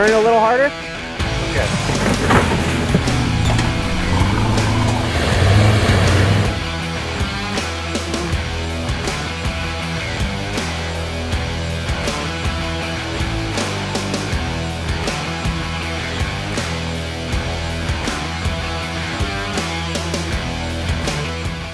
Turn it a little harder. Okay.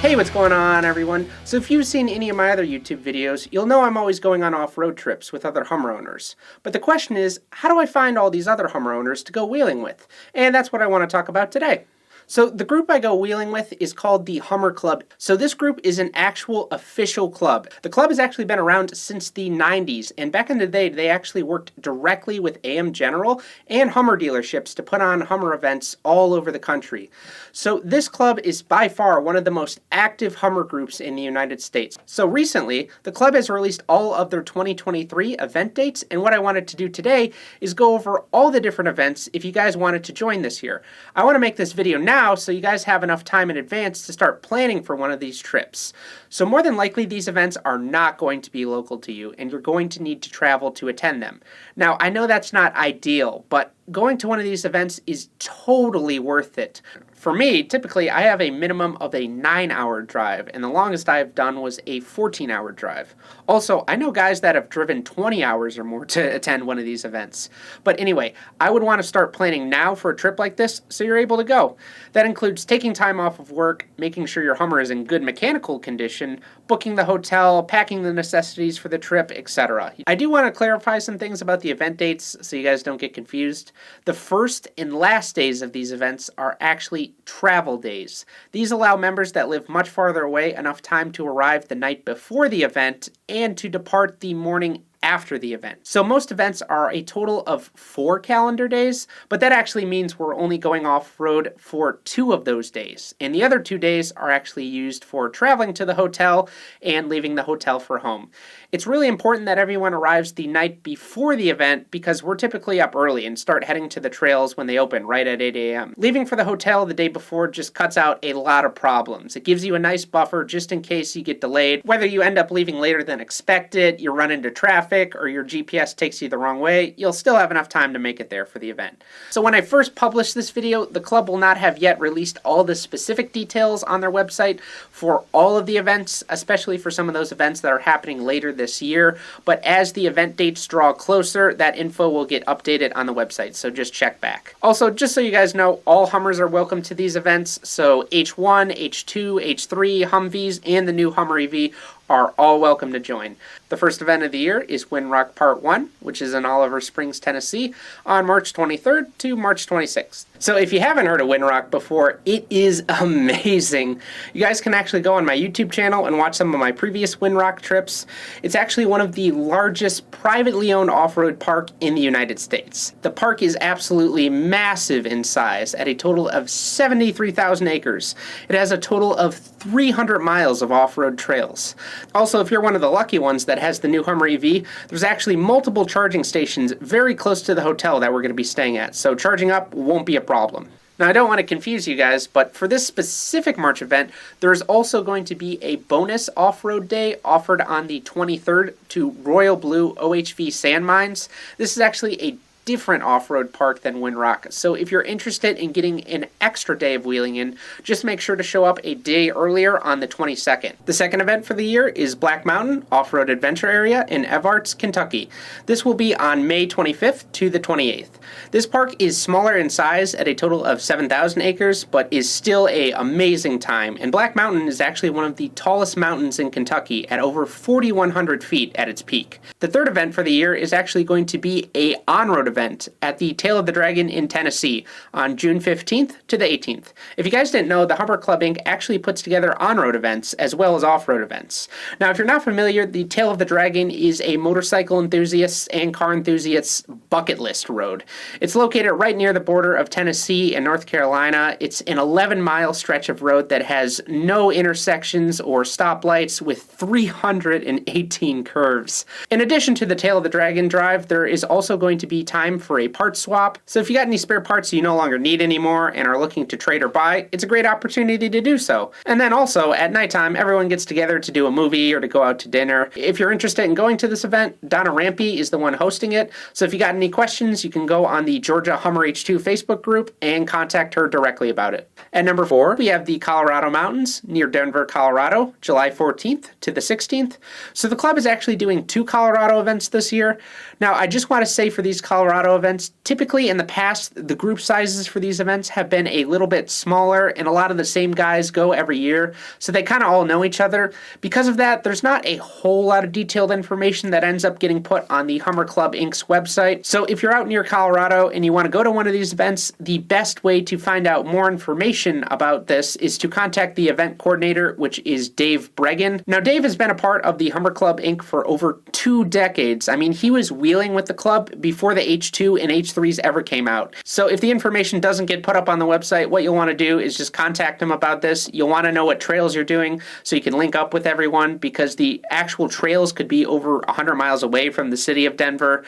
Hey, what's going on, everyone? So if you've seen any of my other YouTube videos, you'll know I'm always going on off-road trips with other Hummer owners. But the question is, how do I find all these other Hummer owners to go wheeling with? And that's what I want to talk about today. So the group I go wheeling with is called the Hummer Club. So this group is an actual official club. The club has actually been around since the 90s, and back in the day they actually worked directly with AM General and Hummer dealerships to put on Hummer events all over the country. So this club is by far one of the most active Hummer groups in the United States. So recently, the club has released all of their 2023 event dates, and what I wanted to do today is go over all the different events if you guys wanted to join this year. I want to make this video now so you guys have enough time in advance to start planning for one of these trips. So more than likely these events are not going to be local to you, and you're going to need to travel to attend them. Now, I know that's not ideal, but going to one of these events is totally worth it. For me, typically I have a minimum of a 9-hour drive, and the longest I've done was a 14-hour drive. Also, I know guys that have driven 20 hours or more to attend one of these events. But anyway, I would want to start planning now for a trip like this so you're able to go. That includes taking time off of work, making sure your Hummer is in good mechanical condition, booking the hotel, packing the necessities for the trip, etc. I do want to clarify some things about the event dates so you guys don't get confused. The first and last days of these events are actually travel days. These allow members that live much farther away enough time to arrive the night before the event and to depart the morning after the event. So most events are a total of 4 calendar days, but that actually means we're only going off-road for 2 of those days. And the other 2 days are actually used for traveling to the hotel and leaving the hotel for home. It's really important that everyone arrives the night before the event because we're typically up early and start heading to the trails when they open right at 8 a.m. Leaving for the hotel the day before just cuts out a lot of problems. It gives you a nice buffer just in case you get delayed. Whether you end up leaving later than expected, you run into traffic, or your GPS takes you the wrong way, you'll still have enough time to make it there for the event. So when I first publish this video, the club will not have yet released all the specific details on their website for all of the events, especially for some of those events that are happening later this year. But as the event dates draw closer, that info will get updated on the website, so just check back. Also, just so you guys know, all Hummers are welcome to these events, so H1, H2, H3, Humvees, and the new Hummer EV are all welcome to join. The first event of the year is Winrock Part 1, which is in Oliver Springs, Tennessee, on March 23rd to March 26th. So if you haven't heard of Winrock before, it is amazing. You guys can actually go on my YouTube channel and watch some of my previous Winrock trips. It's actually one of the largest privately owned off-road park in the United States. The park is absolutely massive in size at a total of 73,000 acres. It has a total of 300 miles of off-road trails. Also, if you're one of the lucky ones that has the new Hummer EV, there's actually multiple charging stations very close to the hotel that we're going to be staying at, so charging up won't be a problem. Now, I don't want to confuse you guys, but for this specific March event, there's also going to be a bonus off-road day offered on the 23rd to Royal Blue OHV Sand Mines. This is actually a different off-road park than Winrock. So if you're interested in getting an extra day of wheeling in, just make sure to show up a day earlier on the 22nd. The second event for the year is Black Mountain Off-Road Adventure Area in Evarts, Kentucky. This will be on May 25th to the 28th. This park is smaller in size at a total of 7,000 acres, but is still an amazing time. And Black Mountain is actually one of the tallest mountains in Kentucky at over 4,100 feet at its peak. The third event for the year is actually going to be an on-road event at the Tail of the Dragon in Tennessee on June 15th to the 18th. If you guys didn't know, the Hummer Club Inc. actually puts together on-road events as well as off-road events. Now, if you're not familiar, the Tail of the Dragon is a motorcycle enthusiasts and car enthusiasts bucket list road. It's located right near the border of Tennessee and North Carolina. It's an 11-mile stretch of road that has no intersections or stoplights with 318 curves. In addition to the Tail of the Dragon drive, there is also going to be time time for a parts swap. So if you got any spare parts you no longer need anymore and are looking to trade or buy, it's a great opportunity to do so. And then also at nighttime, everyone gets together to do a movie or to go out to dinner. If you're interested in going to this event, Donna Rampy is the one hosting it. So if you got any questions, you can go on the Georgia Hummer H2 Facebook group and contact her directly about it. At number 4, we have the Colorado Mountains near Denver, Colorado, July 14th to the 16th. So the club is actually doing 2 Colorado events this year. Now, I just want to say for these Colorado events, typically in the past, the group sizes for these events have been a little bit smaller, and a lot of the same guys go every year, so they kind of all know each other. Because of that, there's not a whole lot of detailed information that ends up getting put on the Hummer Club Inc.'s website. So if you're out near Colorado and you want to go to one of these events, the best way to find out more information about this is to contact the event coordinator, which is Dave Bregan. Now, Dave has been a part of the Hummer Club Inc. for over 2 decades. I mean, he was wheeling with the club before the H2 and H3s ever came out. So if the information doesn't get put up on the website, what you'll want to do is just contact him about this. You'll want to know what trails you're doing so you can link up with everyone, because the actual trails could be over 100 miles away from the city of Denver.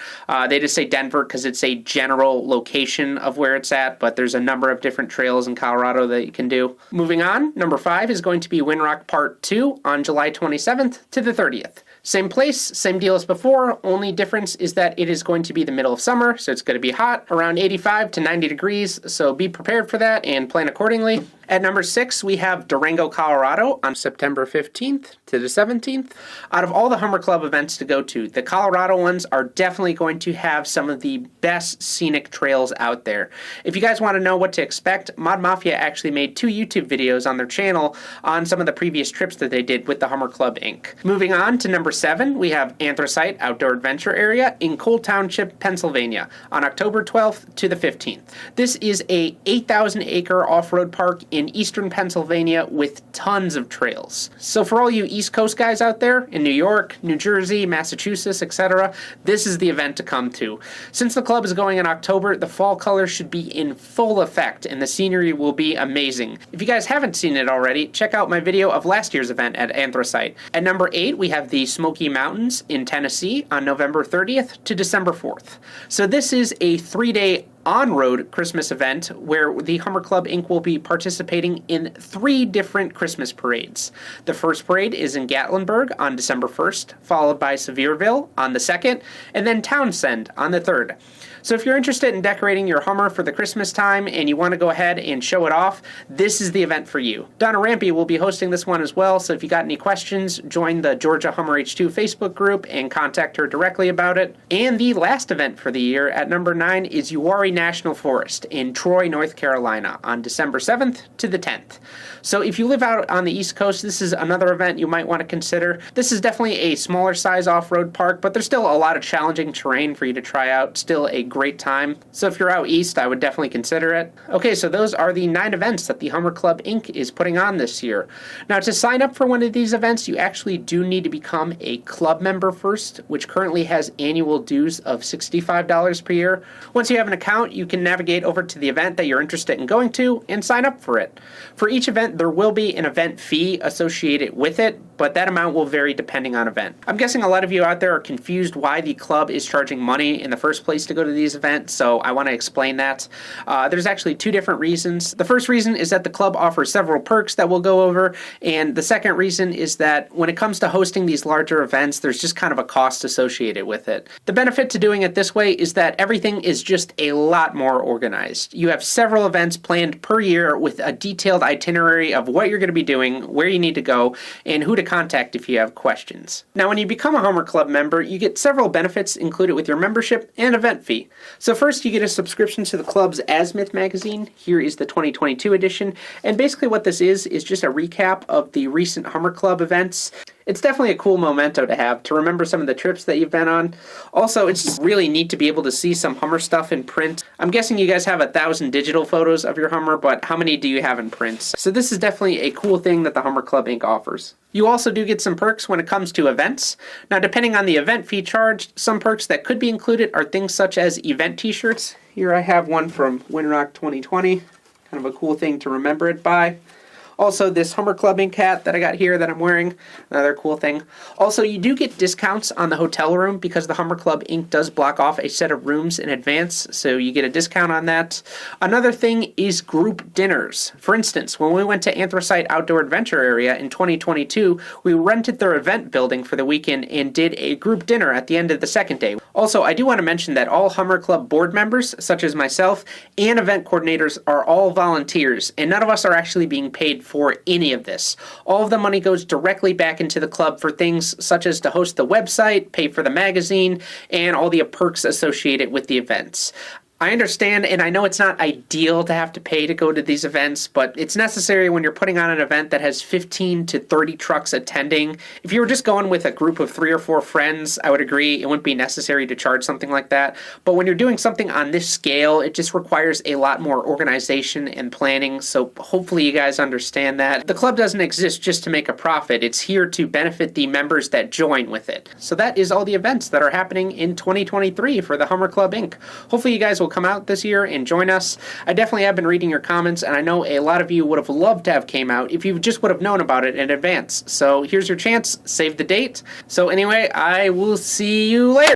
They just say Denver because it's a general location of where it's at, but there's a number of different trails in Colorado that you can do. Moving on, number 5 is going to be Winrock Part 2 on July 27th to the 30th. Same place, same deal as before, only difference is that it is going to be the middle of summer, so it's going to be hot, around 85 to 90 degrees, so be prepared for that and plan accordingly. At number 6, we have Durango, Colorado on September 15th to the 17th. Out of all the Hummer Club events to go to, the Colorado ones are definitely going to have some of the best scenic trails out there. If you guys want to know what to expect, Mod Mafia actually made 2 YouTube videos on their channel on some of the previous trips that they did with the Hummer Club Inc. Moving on to number 7, we have Anthracite Outdoor Adventure Area in Cole Township, Pennsylvania on October 12th to the 15th. This is a 8,000-acre off-road park in eastern Pennsylvania with tons of trails. So for all you East Coast guys out there in New York, New Jersey, Massachusetts, etc., this is the event to come to. Since the club is going in October, the fall colors should be in full effect and the scenery will be amazing. If you guys haven't seen it already, check out my video of last year's event at Anthracite. At number 8, we have the Smoky Mountains in Tennessee on November 30th to December 4th. So this is a 3-day on-road Christmas event where the Hummer Club Inc. will be participating in 3 different Christmas parades. The first parade is in Gatlinburg on December 1st, followed by Sevierville on the 2nd, and then Townsend on the 3rd. So if you're interested in decorating your Hummer for the Christmas time and you want to go ahead and show it off, this is the event for you. Donna Rampy will be hosting this one as well, so if you got any questions, join the Georgia Hummer H2 Facebook group and contact her directly about it. And the last event for the year at number 9 is Uwharrie National Forest in Troy, North Carolina on December 7th to the 10th. So if you live out on the East Coast, this is another event you might want to consider. This is definitely a smaller size off-road park, but there's still a lot of challenging terrain for you to try out. Still a great time. So if you're out east, I would definitely consider it. Okay, so those are the 9 events that the Hummer Club Inc. is putting on this year. Now, to sign up for one of these events, you actually do need to become a club member first, which currently has annual dues of $65 per year. Once you have an account, you can navigate over to the event that you're interested in going to and sign up for it. For each event, there will be an event fee associated with it, but that amount will vary depending on event. I'm guessing a lot of you out there are confused why the club is charging money in the first place to go to these events, so I want to explain that. There's actually 2 different reasons. The first reason is that the club offers several perks that we'll go over, and the second reason is that when it comes to hosting these larger events, there's just kind of a cost associated with it. The benefit to doing it this way is that everything is just a lot more organized. You have several events planned per year with a detailed itinerary of what you're going to be doing, where you need to go, and who to contact if you have questions. Now, when you become a Hummer Club member, you get several benefits included with your membership and event fee. So first, you get a subscription to the club's Azimuth magazine. Here is the 2022 edition, and basically what this is just a recap of the recent Hummer Club events. It's definitely a cool memento to have, to remember some of the trips that you've been on. Also, it's just really neat to be able to see some Hummer stuff in print. I'm guessing you guys have 1,000 digital photos of your Hummer, but how many do you have in print? So this is definitely a cool thing that the Hummer Club Inc. offers. You also do get some perks when it comes to events. Now, depending on the event fee charged, some perks that could be included are things such as event t-shirts. Here I have one from Winrock 2020, kind of a cool thing to remember it by. Also, this Hummer Club Inc. hat that I got here that I'm wearing, another cool thing. Also, you do get discounts on the hotel room because the Hummer Club Inc. does block off a set of rooms in advance, so you get a discount on that. Another thing is group dinners. For instance, when we went to Anthracite Outdoor Adventure Area in 2022, we rented their event building for the weekend and did a group dinner at the end of the second day. Also, I do want to mention that all Hummer Club board members, such as myself, and event coordinators are all volunteers, and none of us are actually being paid for any of this. All of the money goes directly back into the club for things such as to host the website, pay for the magazine, and all the perks associated with the events. I understand, and I know it's not ideal to have to pay to go to these events, but it's necessary when you're putting on an event that has 15 to 30 trucks attending. If you were just going with a group of 3 or 4 friends, I would agree it wouldn't be necessary to charge something like that. But when you're doing something on this scale, it just requires a lot more organization and planning, so hopefully you guys understand that. The club doesn't exist just to make a profit. It's here to benefit the members that join with it. So that is all the events that are happening in 2023 for the Hummer Club Inc. Hopefully you guys will come out this year and join us. I definitely have been reading your comments, and I know a lot of you would have loved to have came out if you just would have known about it in advance. So here's your chance. Save the date. So anyway, I will see you later.